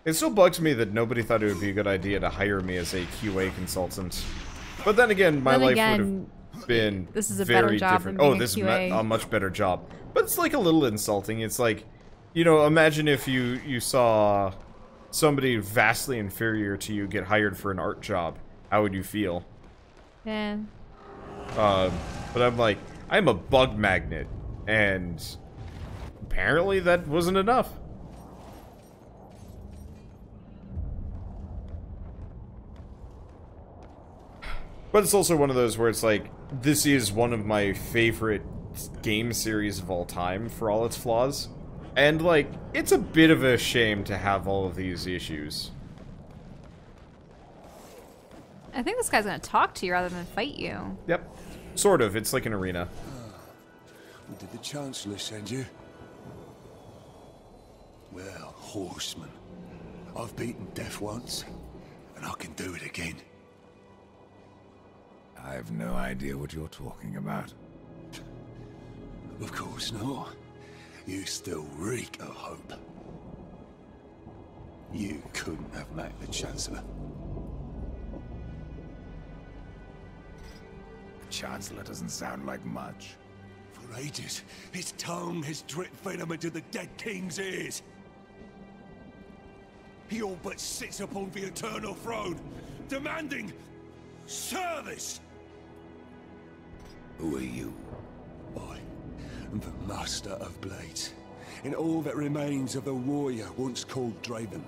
It still bugs me that nobody thought it would be a good idea to hire me as a QA consultant. But then again, my life would have been this is a very better job different. than being Oh, this is QA. a much better job. But it's like a little insulting. It's like, you know, imagine if you saw somebody vastly inferior to you get hired for an art job. How would you feel? Yeah. But I'm like, I'm a bug magnet, and apparently that wasn't enough. But it's also one of those where it's like, this is one of my favorite game series of all time for all its flaws. And, like, it's a bit of a shame to have all of these issues. I think this guy's gonna talk to you rather than fight you. Yep. Sort of. It's like an arena. What did the Chancellor send you? Well, Horseman, I've beaten death once, and I can do it again. I have no idea what you're talking about. Of course not. You still reek of hope. You couldn't have met the Chancellor. The Chancellor doesn't sound like much. For ages, his tongue has dripped venom into the dead king's ears. He all but sits upon the eternal throne, demanding service. Who are you? I am the Master of Blades, and all that remains of the warrior once called Draven,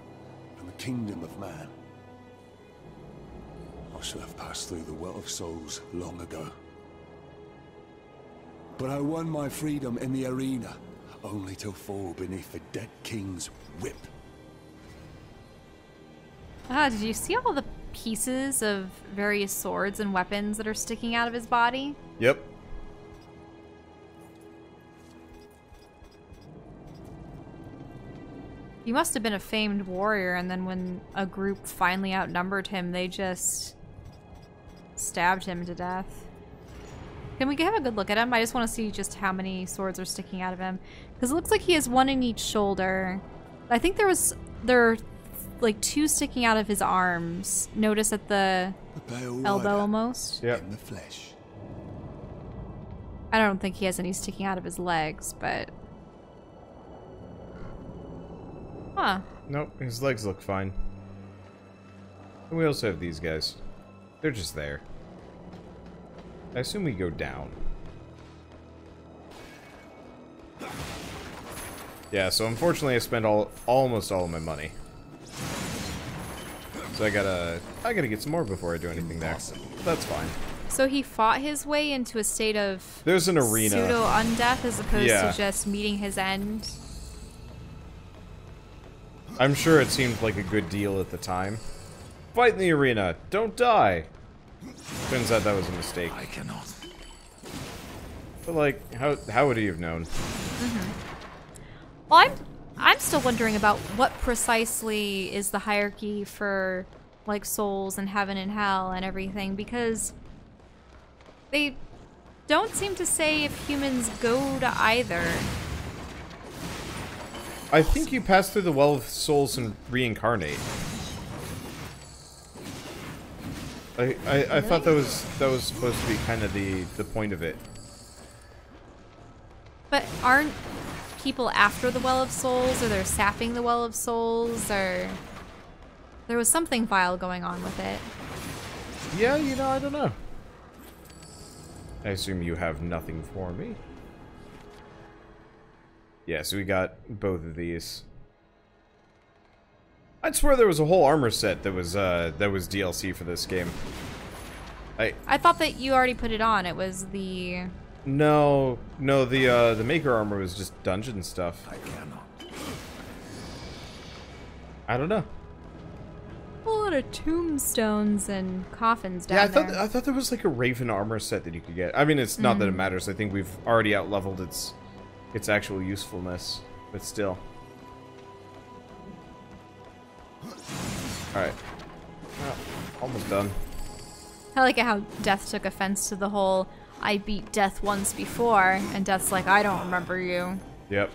from the kingdom of man. I should have passed through the well of souls long ago. But I won my freedom in the arena, only to fall beneath the dead king's whip. Ah, did you see all the pieces of various swords and weapons that are sticking out of his body? Yep. He must have been a famed warrior, and then when a group finally outnumbered him, they just stabbed him to death. Can we have a good look at him? I just want to see just how many swords are sticking out of him. Because it looks like he has one in each shoulder. I think there are like two sticking out of his arms. Notice at the elbow almost. Yeah. In the flesh. I don't think he has any sticking out of his legs, but... Huh. Nope, his legs look fine. And we also have these guys. They're just there. I assume we go down. Yeah, so unfortunately I spent almost all of my money. So I gotta get some more before I do anything there. That's fine. So he fought his way into a state of There's an arena. pseudo-undeath as opposed Yeah. to just meeting his end. I'm sure it seemed like a good deal at the time. Fight in the arena. Don't die. Turns out that was a mistake. I cannot. But like, how would he have known? Well, I'm still wondering about what precisely is the hierarchy for like souls and heaven and hell and everything, because they don't seem to say if humans go to either. I think you pass through the Well of Souls and reincarnate. I thought that was supposed to be kind of the point of it. But aren't people after the Well of Souls, or they're sapping the Well of Souls, or there was something vile going on with it? Yeah, you know, I don't know. I assume you have nothing for me. Yeah, so we got both of these. I'd swear there was a whole armor set that was DLC for this game. I thought that you already put it on. It was the... No, the Maker armor was just dungeon stuff. I cannot. I don't know. A lot of tombstones and coffins down Yeah, there. I thought there was like a Raven armor set that you could get. I mean, it's not that it matters. I think we've already outleveled its actual usefulness, but still. Alright. Well, almost done. I like how Death took offense to the whole, I beat Death once before, and Death's like, I don't remember you. Yep.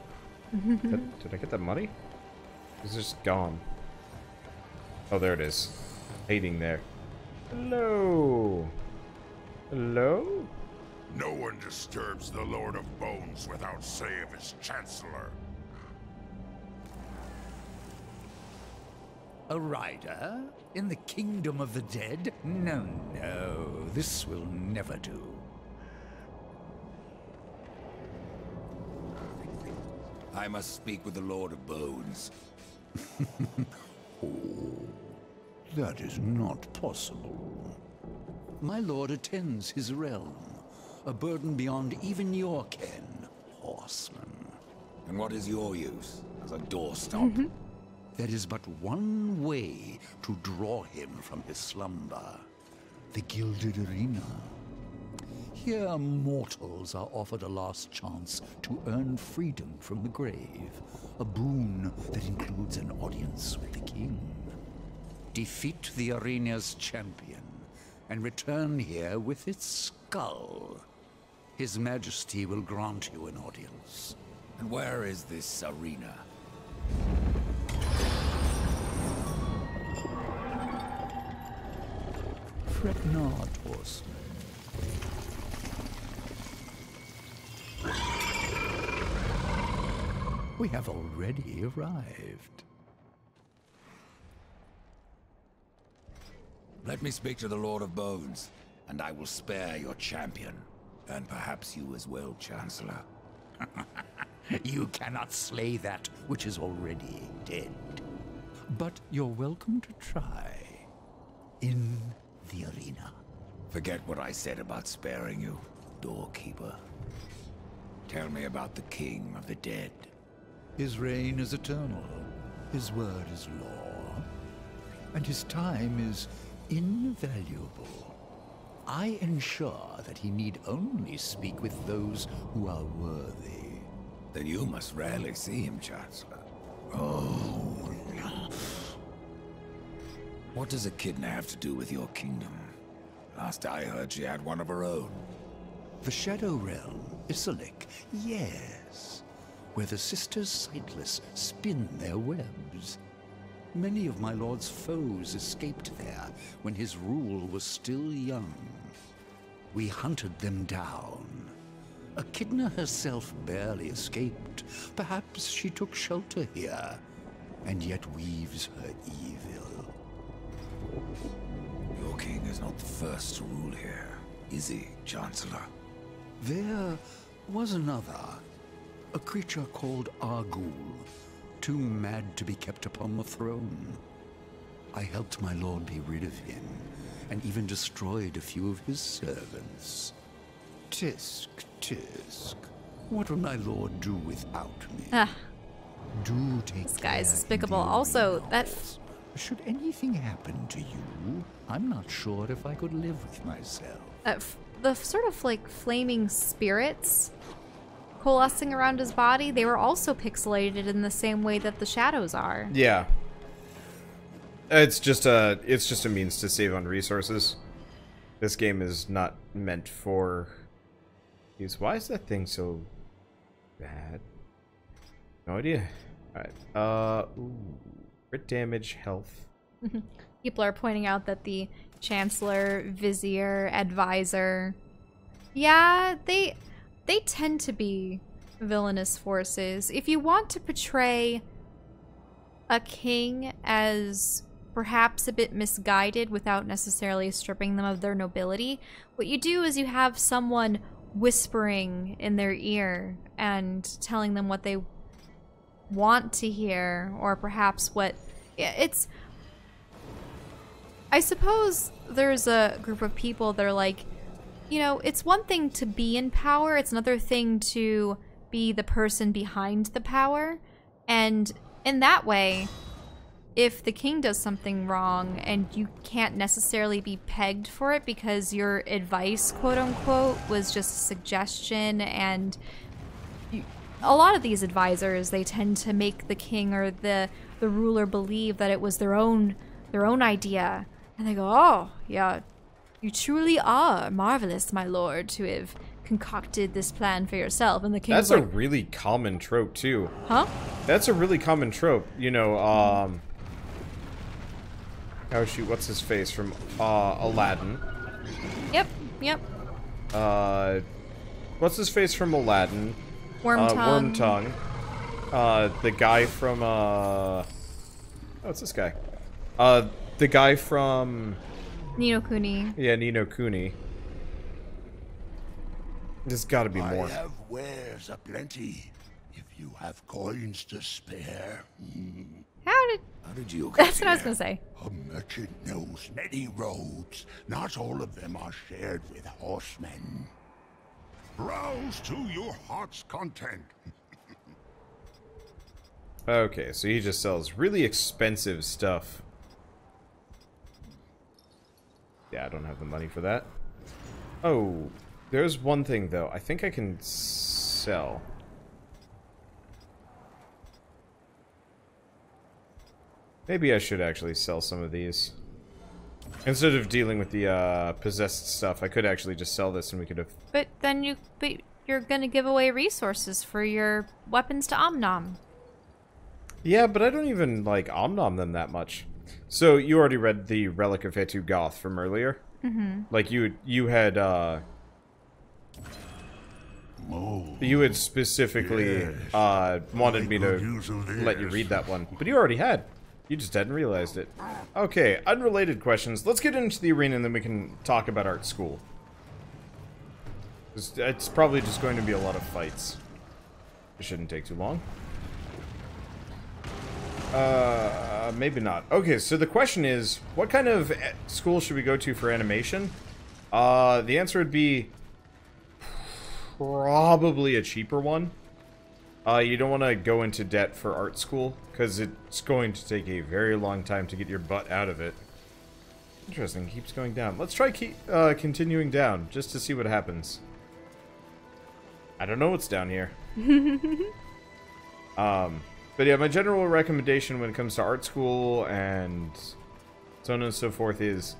Did I get that money? It's just gone. Oh, there it is. Hiding there. Hello. Hello? No one disturbs the Lord of Bones without say of his Chancellor. A rider? In the kingdom of the dead? No, no, this will never do. I must speak with the Lord of Bones. Oh, that is not possible. My lord attends his realm, a burden beyond even your ken, Horseman. And what is your use as a doorstop? There is but one way to draw him from his slumber. The Gilded Arena. Here mortals are offered a last chance to earn freedom from the grave. A boon that includes an audience with the king. Defeat the arena's champion and return here with its skull. His Majesty will grant you an audience. And where is this arena? Fret not, Horseman. We have already arrived. Let me speak to the Lord of Bones, and I will spare your champion. And perhaps you as well, Chancellor. You cannot slay that which is already dead. But you're welcome to try. In the arena. Forget what I said about sparing you, doorkeeper. Tell me about the King of the Dead. His reign is eternal. His word is law. And his time is invaluable. I ensure that he need only speak with those who are worthy. Then you must rarely see him, Chancellor. Oh, no. What does Echidna have to do with your kingdom? Last I heard, she had one of her own. The Shadow Realm, Isalik, yes. Where the Sisters Sightless spin their webs. Many of my lord's foes escaped there when his rule was still young. We hunted them down. Echidna herself barely escaped. Perhaps she took shelter here, and yet weaves her evil. Your king is not the first to rule here, is he, Chancellor? There was another, a creature called Argul, too mad to be kept upon the throne. I helped my lord be rid of him, and even destroyed a few of his servants. Tisk, tisk. What will my lord do without me? Do take This guy is care despicable. in the Also, arena, that Horseman. Should anything happen to you, I'm not sure if I could live with myself. the sort of like flaming spirits coalescing around his body, they were also pixelated in the same way that the shadows are. Yeah. It's just a means to save on resources. This game is not meant for use. Why is that thing so bad? No idea. Alright. Ooh. Crit damage, health. People are pointing out that the Chancellor, Vizier, Advisor, yeah, they tend to be villainous forces. If you want to portray a king as perhaps a bit misguided without necessarily stripping them of their nobility, what you do is you have someone whispering in their ear and telling them what they want to hear, or perhaps what it's. I suppose there's a group of people that are like, you know, it's one thing to be in power, it's another thing to be the person behind the power. And in that way, if the king does something wrong and you can't necessarily be pegged for it because your advice, quote unquote, was just a suggestion, and a lot of these advisors, they tend to make the king or the ruler believe that it was their own idea. And they go, oh, yeah, you truly are marvelous, my lord, to have concocted this plan for yourself. And the king's That's like, a really common trope, too. huh? That's a really common trope. You know, Oh shoot, what's his face from Aladdin? Yep, yep. What's his face from Aladdin? Wormtongue. Wormtongue. The guy from oh, what's this guy? The guy from Ni no Kuni. Yeah, Ni no Kuni. There's gotta be more. I have wares aplenty, if you have coins to spare. How did you get That's what I was here? gonna say. A merchant knows many roads. Not all of them are shared with horsemen. Browse to your heart's content. Okay, so he just sells really expensive stuff. Yeah, I don't have the money for that. Oh, there's one thing though. I think I can sell. Maybe I should actually sell some of these. Instead of dealing with the possessed stuff, I could actually just sell this and we could have... But then you're gonna give away resources for your weapons to Omnom. Yeah, but I don't even, like, Omnom them that much. So, you already read the Relic of Hetu Goth from earlier? Mm-hmm. Like, you had, you had specifically, wanted me to let you read that one. But you already had. You just hadn't realized it. Okay, unrelated questions. Let's get into the arena and then we can talk about art school. It's probably just going to be a lot of fights. It shouldn't take too long. Maybe not. Okay, so the question is, what kind of school should we go to for animation? The answer would be probably a cheaper one. You don't want to go into debt for art school, because it's going to take a very long time to get your butt out of it. Interesting, keeps going down. Let's try continuing down, just to see what happens. I don't know what's down here. But yeah, my general recommendation when it comes to art school and so on and so forth is,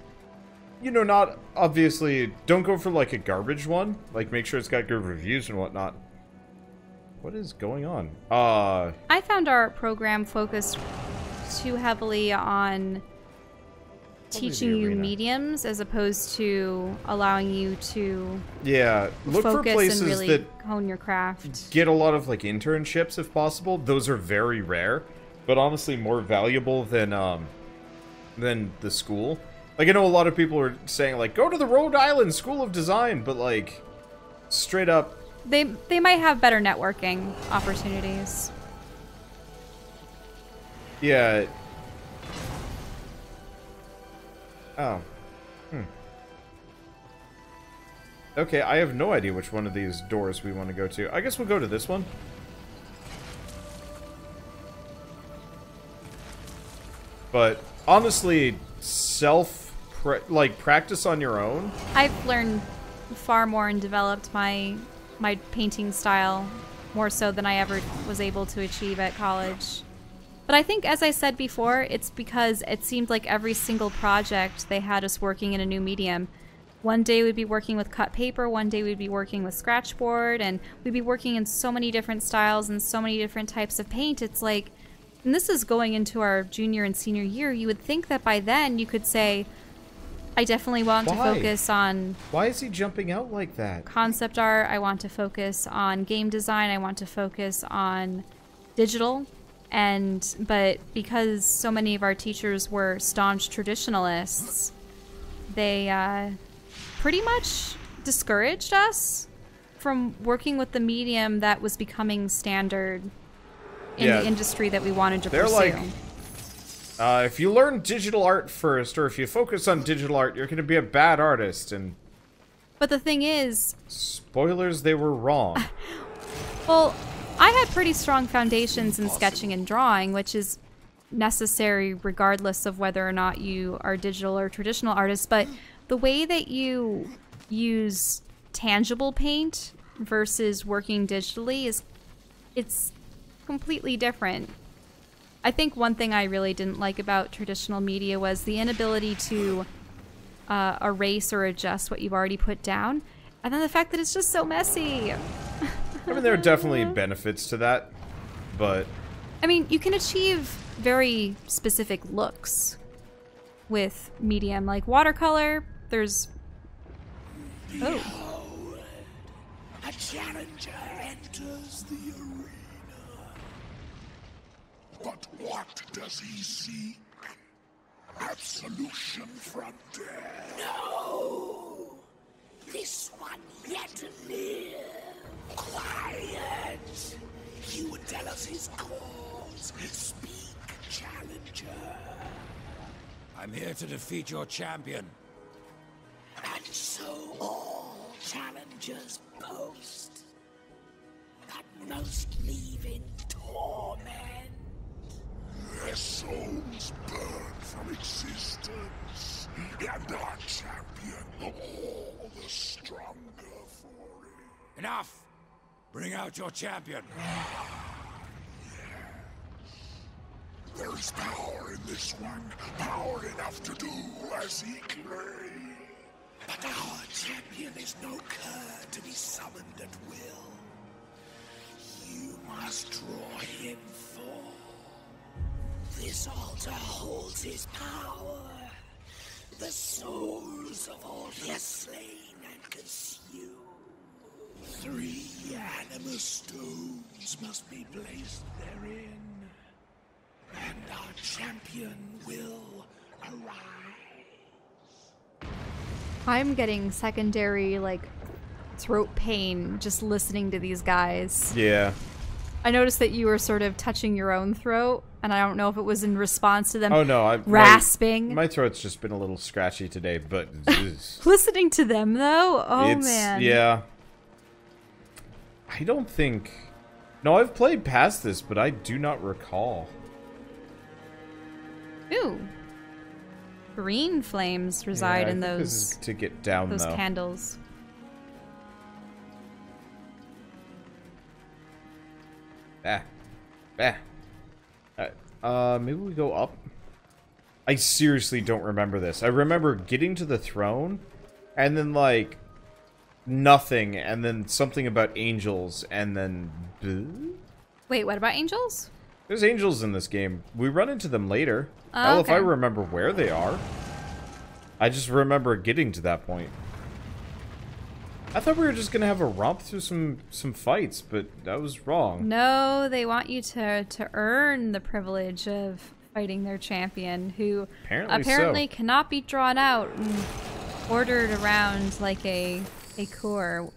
you know, not obviously, don't go for like a garbage one. Like, make sure it's got good reviews and whatnot. What is going on? I found our program focused too heavily on teaching you mediums as opposed to allowing you to look for focus places and really that hone your craft. get a lot of like internships if possible. Those are very rare, but honestly more valuable than the school. Like, I know a lot of people are saying like, go to the Rhode Island School of Design, but like, straight up, They might have better networking opportunities. yeah. Oh. Okay, I have no idea which one of these doors we want to go to. I guess we'll go to this one. But honestly, practice on your own. I've learned far more and developed my painting style more so than I ever was able to achieve at college. But I think, as I said before, it's because it seemed like every single project they had us working in a new medium. One day we'd be working with cut paper, one day we'd be working with scratchboard, and we'd be working in so many different styles and so many different types of paint. It's like, and this is going into our junior and senior year, you would think that by then you could say, I definitely want to focus on... Why is he jumping out like that? Concept art, I want to focus on game design, I want to focus on digital. But because so many of our teachers were staunch traditionalists, they pretty much discouraged us from working with the medium that was becoming standard in the industry that we wanted to pursue. They're like, if you learn digital art first, or if you focus on digital art, you're going to be a bad artist. And but the thing is... Spoilers, they were wrong. Well, I had pretty strong foundations in sketching and drawing, which is necessary regardless of whether or not you are digital or traditional artists, but the way that you use tangible paint versus working digitally it's completely different. I think one thing I really didn't like about traditional media was the inability to erase or adjust what you've already put down, and then the fact that it's just so messy. I mean, there are definitely benefits to that, but... I mean, you can achieve very specific looks with medium, like watercolor. There's A challenger enters the arena. But what does he seek? Absolution from death. No! This one yet live. Quiet! He would tell us his cause. Speak, challenger. I'm here to defeat your champion. And so all challengers boast that most leave in torment. Their souls burn from existence, and our champion all the stronger for it. Enough! Bring out your champion. There is power in this one, power enough to do as he claims. But our champion is no cur to be summoned at will. You must draw him forth. This altar holds his power. The souls of all he has slain and consumed. 3 anima stones must be placed therein. And our champion will arise. I'm getting secondary, like, throat pain just listening to these guys. Yeah. I noticed that you were sort of touching your own throat, and I don't know if it was in response to them rasping. My throat's just been a little scratchy today, but... Listening to them, though? Oh, man. Yeah. I don't think... No, I've played past this, but I do not recall. Ooh. Green flames reside in those... This is to get down, those though. candles. Maybe we go up? I seriously don't remember this. I remember getting to the throne, and then, like, nothing, and then something about angels, and then... Wait, what about angels? There's angels in this game. We run into them later. Oh, I don't know if I okay. remember where they are. I just remember getting to that point. I thought we were just gonna have a romp through some fights, but that was wrong. No, they want you to earn the privilege of fighting their champion, who apparently so. cannot be drawn out and ordered around like a cur,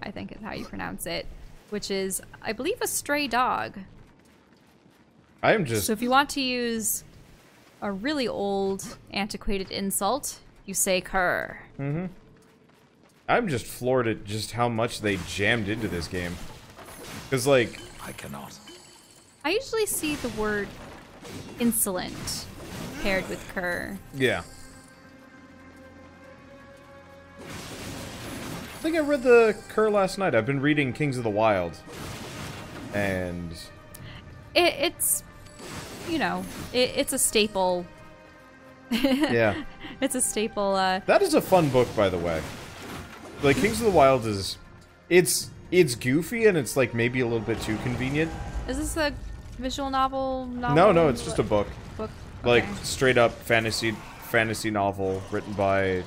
I think is how you pronounce it, which is, I believe, a stray dog. I'm just... So if you want to use a really old, antiquated insult, you say cur. Mm-hmm. I'm just floored at just how much they jammed into this game. Because, like... I cannot. I usually see the word insolent paired with cur. Yeah. I think I read the cur last night. I've been reading Kings of the Wild. And... It's, you know, it's a staple. Yeah. It's a staple, That is a fun book, by the way. Like, Kings of the Wild is... It's goofy, and it's, like, maybe a little bit too convenient. Is this a visual novel? No, it's just a book. Book? Like, Okay. straight up fantasy novel written by...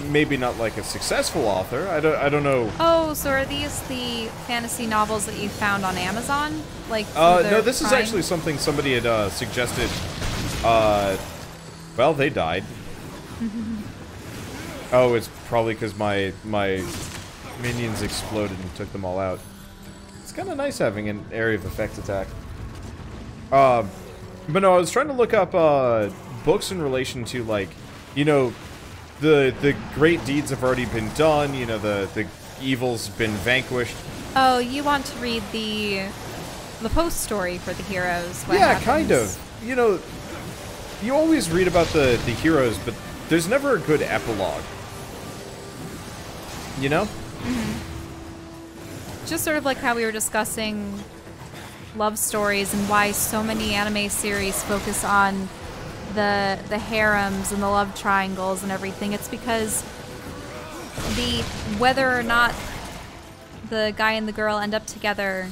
maybe not, like, a successful author. I don't know. Oh, so are these the fantasy novels that you found on Amazon? Like, No, this is actually something somebody had suggested. Well, they died. Oh, it's probably because my minions exploded and took them all out. It's kind of nice having an area of effect attack. But no, I was trying to look up books in relation to, like, you know, the great deeds have already been done. You know, the evil's been vanquished. Oh, you want to read the post story for the heroes? What Yeah, happens? kind of. You know, you always read about the heroes, but there's never a good epilogue. You know? Mm-hmm. Just sort of like how we were discussing love stories and why so many anime series focus on the harems and the love triangles and everything. It's because whether or not the guy and the girl end up together,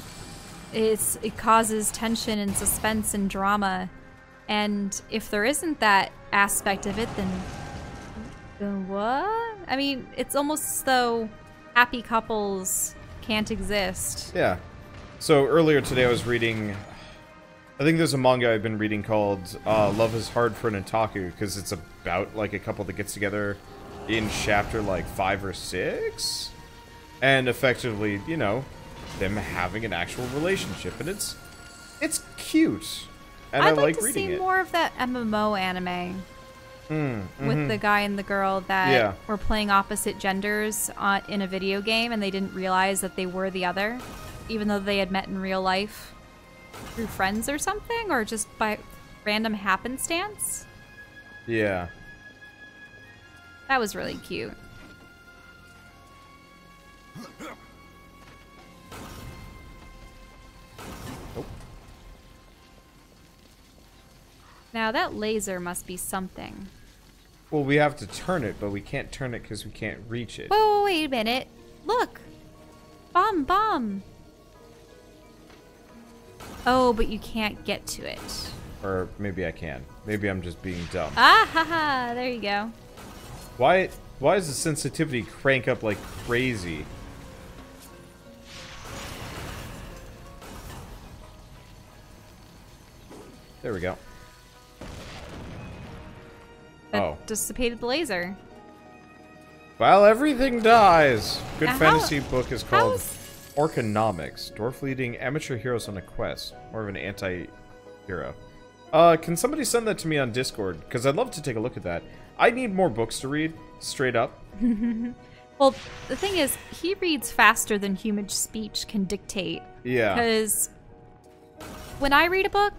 it causes tension and suspense and drama. And if there isn't that aspect of it, then what? I mean, it's almost as though happy couples can't exist. Yeah. So earlier today I was reading, I think there's a manga I've been reading called Love is Hard for an Otaku, because it's about like a couple that gets together in chapter like 5 or 6, and effectively, you know, them having an actual relationship, and it's cute, and I like reading it. I'd like to see more of that MMO anime with the guy and the girl that were playing opposite genders in a video game, and they didn't realize that they were the other, even though they had met in real life through friends or something, or just by random happenstance. Yeah. That was really cute. Oh. Now that laser must be something. Well, we have to turn it, but we can't turn it because we can't reach it. Whoa, wait a minute. Look! Bomb! Oh, but you can't get to it. Or maybe I can. Maybe I'm just being dumb. Ah, haha, there you go. Why does the sensitivity crank up like crazy? There we go. That dissipated the laser. While everything dies. Good fantasy book is called Orconomics. Dwarf leading amateur heroes on a quest. More of an anti-hero. Can somebody send that to me on Discord? Because I'd love to take a look at that. I need more books to read, straight up. Well, the thing is, he reads faster than human speech can dictate. Yeah. Because when I read a book,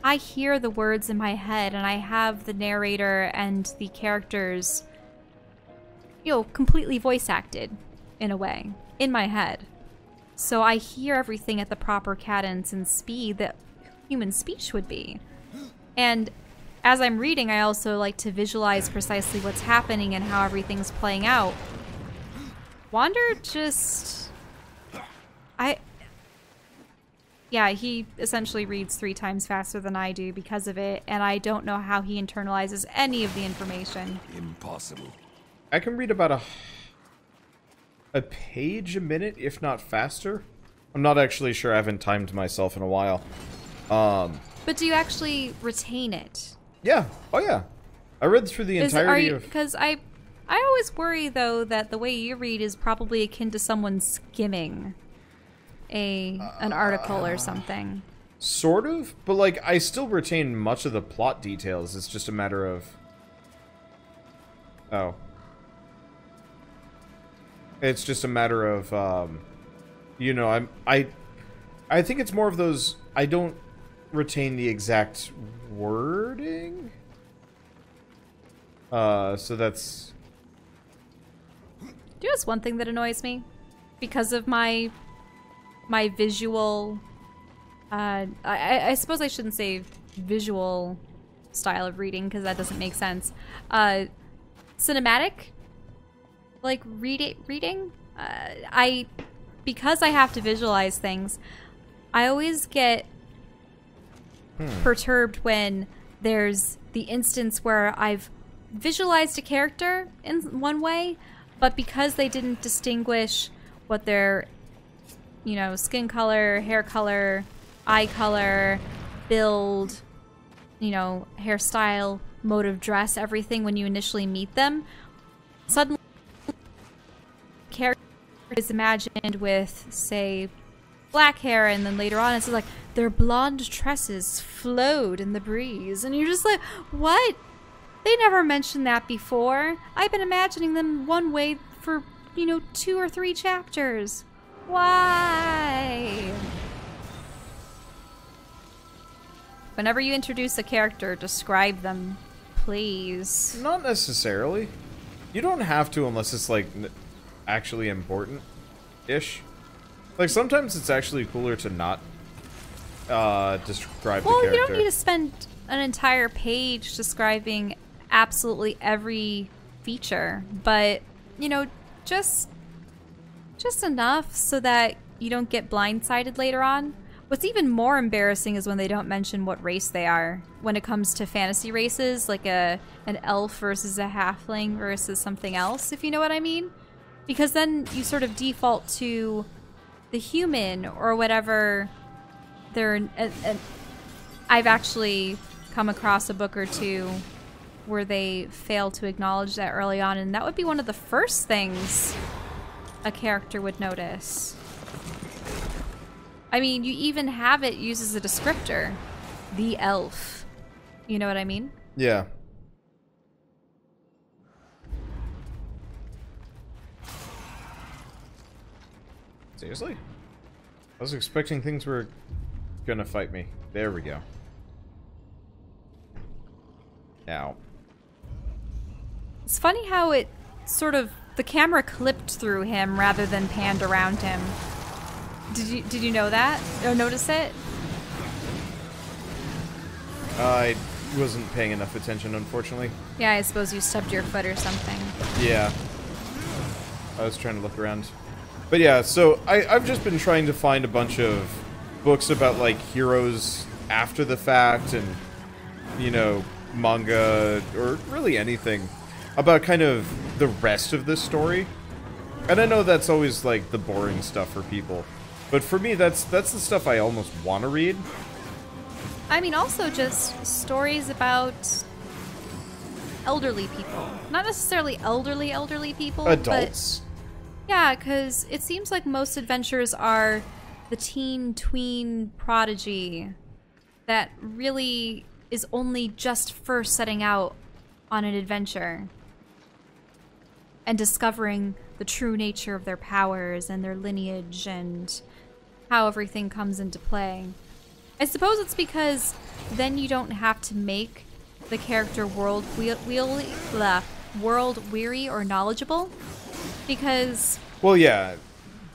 I hear the words in my head, and I have the narrator and the characters, you know, completely voice acted, in a way, in my head. So I hear everything at the proper cadence and speed that human speech would be. And as I'm reading, I also like to visualize precisely what's happening and how everything's playing out. Wander just... Yeah, he essentially reads 3 times faster than I do because of it, and I don't know how he internalizes any of the information. Impossible. I can read about a page a minute, if not faster. I'm not actually sure. I haven't timed myself in a while. But do you actually retain it? Yeah. Oh, yeah. I read through the entirety of... Because I always worry, though, that the way you read is probably akin to someone skimming an article or something. Sort of, but like I still retain much of the plot details. It's just a matter of it's just a matter of you know, I think it's more of those. I don't retain the exact wording. So that's... Just one thing that annoys me because of my visual, I suppose I shouldn't say visual style of reading because that doesn't make sense. Cinematic, like reading. Because I have to visualize things, I always get perturbed when there's the instance where I've visualized a character in one way, but because they didn't distinguish what their, you know, skin color, hair color, eye color, build, you know, hairstyle, mode of dress, everything when you initially meet them, suddenly character is imagined with, say, black hair, and then later on it's like their blonde tresses flowed in the breeze, and you're just like, what? They never mentioned that before. I've been imagining them one way for, you know, 2 or 3 chapters. Why? Whenever you introduce a character, describe them, please. Not necessarily. You don't have to unless it's like actually important-ish. Like sometimes it's actually cooler to not describe the character. Well, you don't need to spend an entire page describing absolutely every feature, but you know, just enough so that you don't get blindsided later on. What's even more embarrassing is when they don't mention what race they are. When it comes to fantasy races, like an elf versus a halfling versus something else, if you know what I mean. Because then you sort of default to the human or whatever they're... I've actually come across a book or two where they fail to acknowledge that early on, and that would be one of the first things a character would notice. I mean, you even have it used as a descriptor. The elf. You know what I mean? Yeah. Seriously? I was expecting things were gonna fight me. There we go. Ow. It's funny how it sort of... the camera clipped through him rather than panned around him. Did you know that? Or notice it? I wasn't paying enough attention, unfortunately. Yeah, I suppose you stubbed your foot or something. Yeah. I was trying to look around. But yeah, so I've just been trying to find a bunch of books about, like, heroes after the fact and, you know, manga, or really anything, about kind of the rest of the story. And I know that's always, like, the boring stuff for people. But for me, that's the stuff I almost want to read. I mean, also just stories about elderly people. Not necessarily elderly people. Adults. But yeah, because it seems like most adventures are the teen, tween prodigy that really is only just first setting out on an adventure and discovering the true nature of their powers and their lineage and how everything comes into play. I suppose it's because then you don't have to make the character world weary or knowledgeable, because Well, yeah.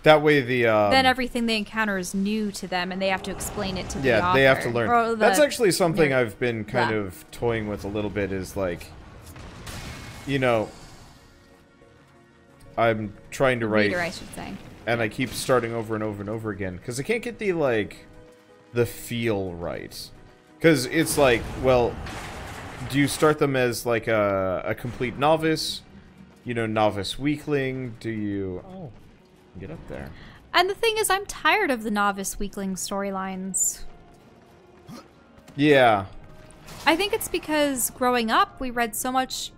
That way the then everything they encounter is new to them and they have to explain it to the author. Yeah, they have to learn. Or That's actually something nerd. I've been kind of toying with a little bit, is like, you know, I'm trying to write, Reader, I should say. and I keep starting over and over and over again because I can't get the, like, the feel right. Because it's like, well, do you start them as like a complete novice, you know, novice weakling? Do you... Oh, get up there. And the thing is, I'm tired of the novice weakling storylines. Yeah. I think it's because growing up, we read so much,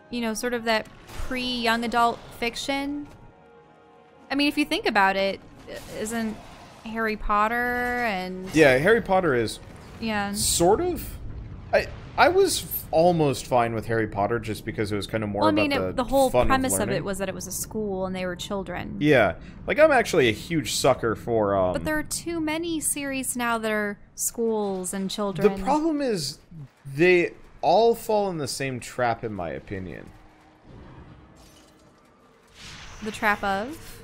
you know, sort of that pre-young adult fiction. I mean, if you think about it, isn't Harry Potter and... Yeah, Harry Potter is... Yeah. Sort of. I was almost fine with Harry Potter just because it was kind of more about the whole fun premise of learning. it was that it was a school and they were children. Yeah. Like, I'm actually a huge sucker for... But there are too many series now that are schools and children. The problem is they all fall in the same trap, in my opinion. The trap of?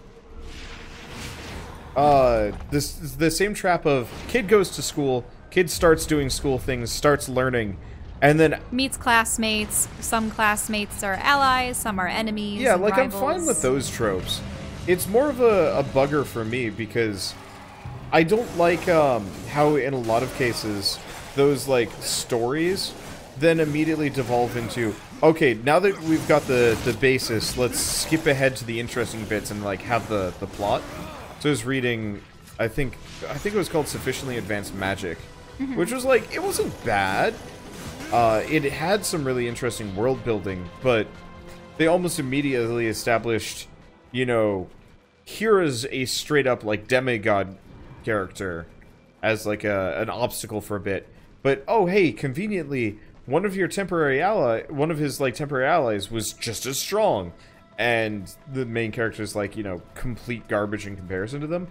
The same trap of kid goes to school, kid starts doing school things, starts learning, and then meets classmates. Some classmates are allies, some are enemies. Yeah, and like rivals. I'm fine with those tropes. It's more of a bugger for me because I don't like how in a lot of cases those like stories then immediately devolve into, okay, now that we've got the basis, let's skip ahead to the interesting bits and like have the plot. So I was reading, I think it was called Sufficiently Advanced Magic, which was like, it wasn't bad. It had some really interesting world building, but they almost immediately established, you know, here is a straight up like demigod character as like an obstacle for a bit. But oh hey, conveniently, one of his temporary allies was just as strong. And the main character is like, you know, complete garbage in comparison to them.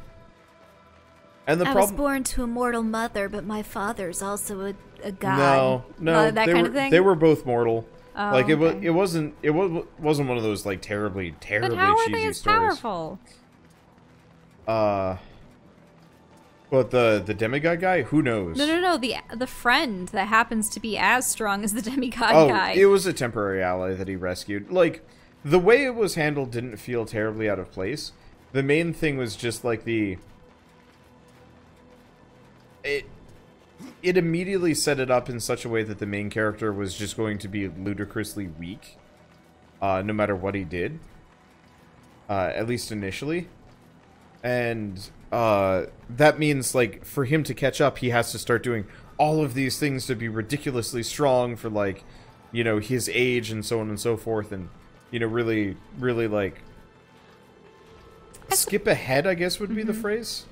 And the I problem... was born to a mortal mother, but my father's also a god. No, that kind of thing. They were both mortal. Oh, like okay. it wasn't one of those like terribly But how are cheesy they as stories. powerful? But the demigod guy, who knows? No. The friend that happens to be as strong as the demigod guy. It was a temporary ally that he rescued. Like, the way it was handled didn't feel terribly out of place. The main thing was just like it immediately set it up in such a way that the main character was just going to be ludicrously weak, no matter what he did, at least initially. And that means, like, for him to catch up, he has to start doing all of these things to be ridiculously strong for, like, you know, his age and so on and so forth, and, you know, really, really, like, skip ahead, I guess would be the phrase.